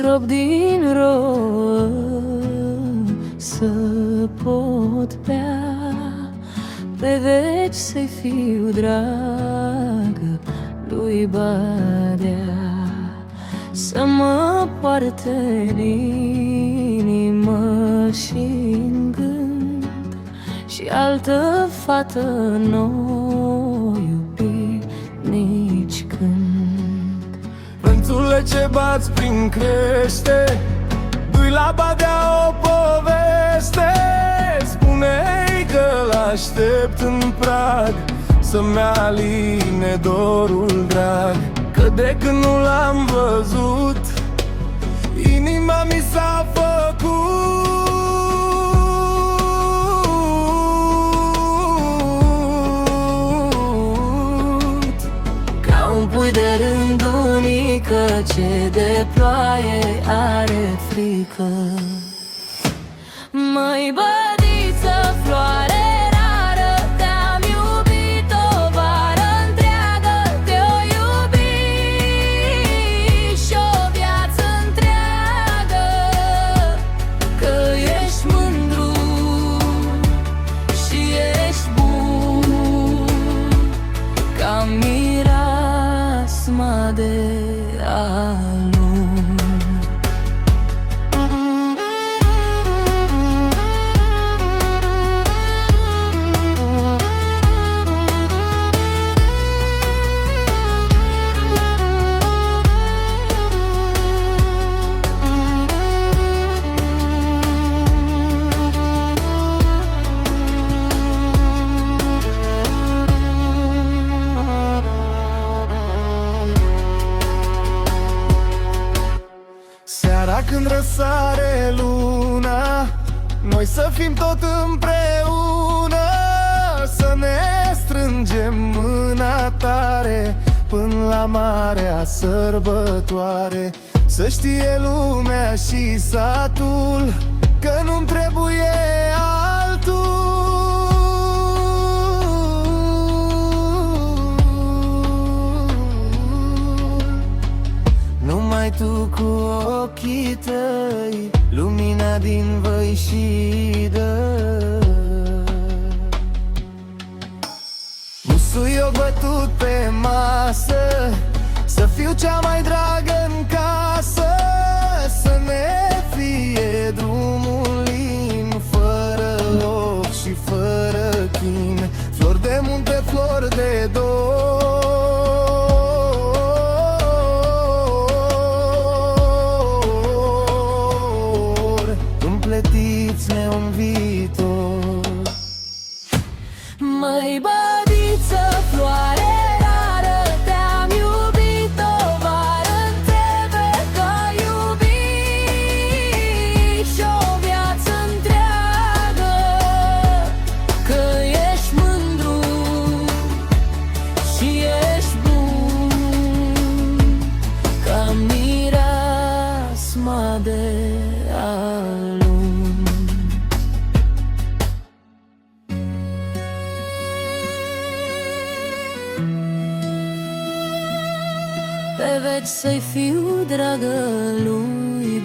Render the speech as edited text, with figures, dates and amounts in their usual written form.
strop din rouă să pot bea, pe veci să-i fiu dragă lui Badea. Să mă poarte în inimă și-n gând, și altă fată n-o iubi nici când. Vânturile ce bați prin crește, dui la Badea o poveste. Spune-i că l-aștept în prag, să-mi aline dorul drag. Că de când nu l-am văzut, inima mi s-a făcut ca un pui de rândunică ce de ploaie are frică. Măi bădiță, floare rară, te-am iubit o vară întreagă, te-o iubi și-o viață întreagă. Că ești mândru și ești bun, ca mireasma de alun. Seara când răsare luna, noi să fim tot împreună, să ne strângem mâna tare până la marea sărbătoare. Să știe lumea și satul că nu-mi trebuie altul. Numai tu cu ochii tăi, lumina din văi și dă. Busuioc bătut pe masă, să fiu cea mai dragă în casă. Să ne fie drumul lin, fără ochi și fără chin. Flori de munte, flori de dor, împletiți-ne un viitor. Măi bădiță, floare rară, te-am iubit o vară întrebe, că iubi și-o viață întreagă. Că ești mândru și ești bun, ca mireasma de alun. Pe veci să-i fiu dragă lui